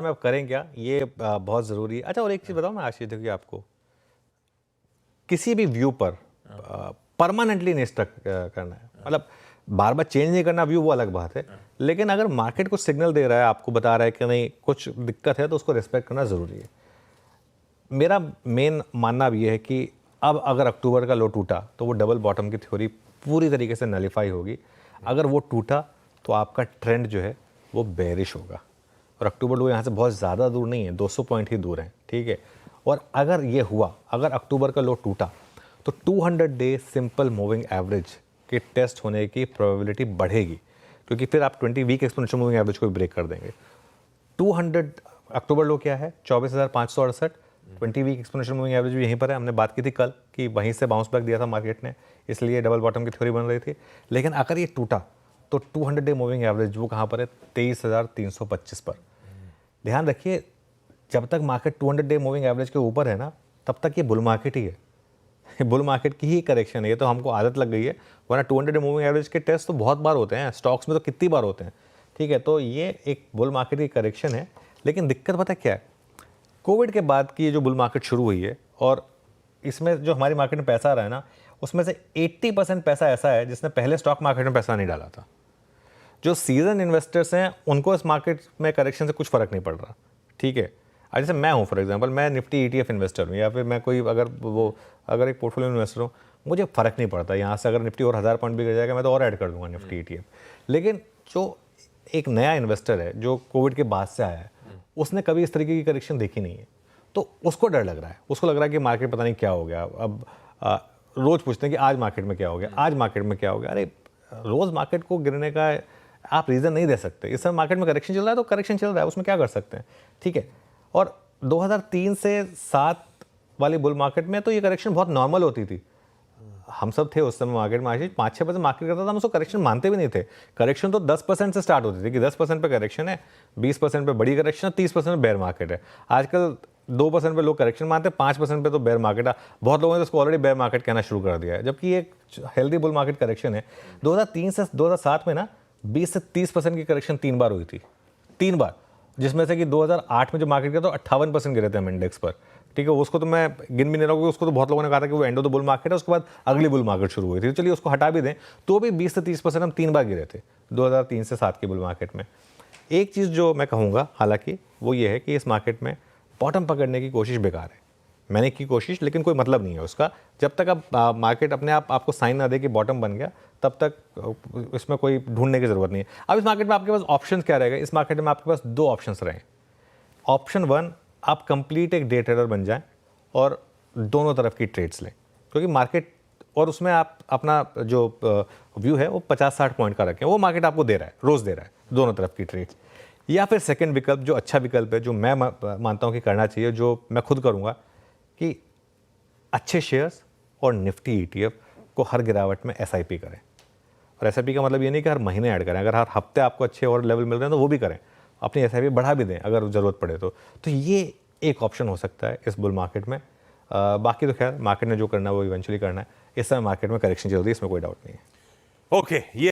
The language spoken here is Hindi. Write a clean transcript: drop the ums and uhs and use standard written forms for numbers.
में अब करें क्या ये बहुत ज़रूरी है। अच्छा, और एक चीज़ बताऊँ मैं आशीष, देखिए आपको किसी भी व्यू पर परमानेंटली नहीं स्टक करना है। मतलब बार बार चेंज नहीं करना व्यू, वो अलग बात है। लेकिन अगर मार्केट कुछ सिग्नल दे रहा है, आपको बता रहा है कि नहीं कुछ दिक्कत है, तो उसको रिस्पेक्ट करना ज़रूरी है। मेरा मेन मानना भी ये है कि अब अगर अक्टूबर का लो टूटा तो वो डबल बॉटम की थ्योरी पूरी तरीके से नलीफाई होगी। अगर वो टूटा तो आपका ट्रेंड जो है वो बेरिश होगा। और अक्टूबर लो यहाँ से बहुत ज़्यादा दूर नहीं है, 200 पॉइंट ही दूर है, ठीक है। और अगर ये हुआ, अगर अक्टूबर का लो टूटा तो 200 डे सिंपल मूविंग एवरेज के टेस्ट होने की प्रोबेबिलिटी बढ़ेगी, क्योंकि फिर आप 20 वीक एक्सपोनेंशियल मूविंग एवरेज को भी ब्रेक कर देंगे। 200 अक्टूबर लो क्या है 24,568, 20 वीक एक्सपोनेंशियल मूविंग एवरेज भी यहीं पर है। हमने बात की थी कल कि वहीं से बाउंस बैक दिया था मार्केट ने, इसलिए डबल बॉटम की थ्योरी बन रही थी। लेकिन अगर ये टूटा तो 200 डे मूविंग एवरेज वो कहाँ पर है, 23,325 पर। ध्यान रखिए, जब तक मार्केट 200 डे मूविंग एवरेज के ऊपर है ना, तब तक ये बुल मार्केट ही है। बुल मार्केट की ही करेक्शन है, ये तो हमको आदत लग गई है। वरना 200 डे मूविंग एवरेज के टेस्ट तो बहुत बार होते हैं, स्टॉक्स में तो कितनी बार होते हैं, ठीक है। तो ये एक बुल मार्केट की करेक्शन है। लेकिन दिक्कत पता क्या है, कोविड के बाद की ये जो बुल मार्केट शुरू हुई है, और इसमें जो हमारी मार्केट में पैसा आ रहा है ना, उसमें से 80% पैसा ऐसा है जिसने पहले स्टॉक मार्केट में पैसा नहीं डाला था। जो सीजन इन्वेस्टर्स हैं उनको इस मार्केट में करेक्शन से कुछ फ़र्क नहीं पड़ रहा, ठीक है। आज जैसे मैं हूँ फॉर एग्जांपल, मैं निफ्टी ETF इन्वेस्टर हूँ, या फिर मैं कोई अगर एक पोर्टफोलियो इन्वेस्टर हूँ, मुझे फ़र्क नहीं पड़ता यहाँ से अगर निफ्टी और 1000 पॉइंट भी गिर जाएगा, मैं तो और ऐड कर दूंगा निफ्टी ETF। लेकिन जो एक नया इन्वेस्टर है जो कोविड के बाद से आया है, उसने कभी इस तरीके की करेक्शन देखी नहीं है, तो उसको डर लग रहा है। उसको लग रहा है कि मार्केट पता नहीं क्या हो गया। अब रोज़ पूछते हैं कि आज मार्केट में क्या हो गया, आज मार्केट में क्या हो गया। अरे रोज़ मार्केट को गिरने का आप रीज़न नहीं दे सकते। इस समय मार्केट में करेक्शन चल रहा है तो करेक्शन चल रहा है, उसमें क्या कर सकते हैं, ठीक है। और 2003 से 7 वाली बुल मार्केट में तो ये करेक्शन बहुत नॉर्मल होती थी। हम सब थे उस समय मार्केट में, आशीष 5-6% मार्केट करता था, हम उसको करेक्शन मानते भी नहीं थे। करेक्शन तो 10% से स्टार्ट होती थी कि 10% पे करेक्शन है, 20% पे बड़ी करेक्शन है, 30% पे बेयर मार्केट है। आजकल 2% पे लोग करेक्शन मानते हैं, 5% पे तो बेयर मार्केट है। बहुत लोगों ने उसको ऑलरेडी बेयर मार्केट कहना शुरू कर दिया है, जबकि ये एक हेल्दी बुल मार्केट करेक्शन है। 2003 से 2007 में ना 20 से 30% की करेक्शन 3 बार हुई थी, 3 बार, जिसमें से कि 2008 में जो मार्केट गया तो 58% गिरे थे हम इंडेक्स पर, ठीक है। उसको तो मैं गिन भी नहीं रहा हूँ, उसको तो बहुत लोगों ने कहा था कि वो end of the bull market है, उसके बाद अगली बुल मार्केट शुरू हुई थी। तो चलिए उसको हटा भी दें, तो भी 20 से 30% हम 3 बार गिरे थे 2003 से 7 की बुल मार्केट में। एक चीज़ जो मैं कहूँगा हालांकि वो ये है कि इस मार्केट में बॉटम पकड़ने की कोशिश बेकार है। मैंने की कोशिश, लेकिन कोई मतलब नहीं है उसका। जब तक अब मार्केट अपने आप आपको साइन ना दे कि बॉटम बन गया, तब तक इसमें कोई ढूंढने की ज़रूरत नहीं है। अब इस मार्केट में आपके पास ऑप्शन क्या रहेगा, इस मार्केट में आपके पास 2 ऑप्शंस रहे। ऑप्शन 1, आप कंप्लीट एक डे ट्रेडर बन जाएं और दोनों तरफ की ट्रेड्स लें, क्योंकि मार्केट और उसमें आप अपना जो व्यू है वो 50-60 पॉइंट का रखें, वो मार्केट आपको दे रहा है, रोज़ दे रहा है दोनों तरफ की ट्रेड्स। या फिर सेकंड विकल्प जो अच्छा विकल्प है, जो मैं मानता हूँ कि करना चाहिए, जो मैं खुद करूँगा, कि अच्छे शेयर्स और निफ्टी ETF को हर गिरावट में SIP करें। और SIP का मतलब ये नहीं कि हर महीने ऐड करें, अगर हर हफ्ते आपको अच्छे और लेवल मिल रहे हैं तो वो भी करें, अपनी SIP बढ़ा भी दें अगर ज़रूरत पड़े तो ये एक ऑप्शन हो सकता है इस बुल मार्केट में। बाकी तो खैर मार्केट ने जो करना है वो इवेंचुअली करना है। इस समय मार्केट में करेक्शन चल रही है, इसमें कोई डाउट नहीं है। ओके, ये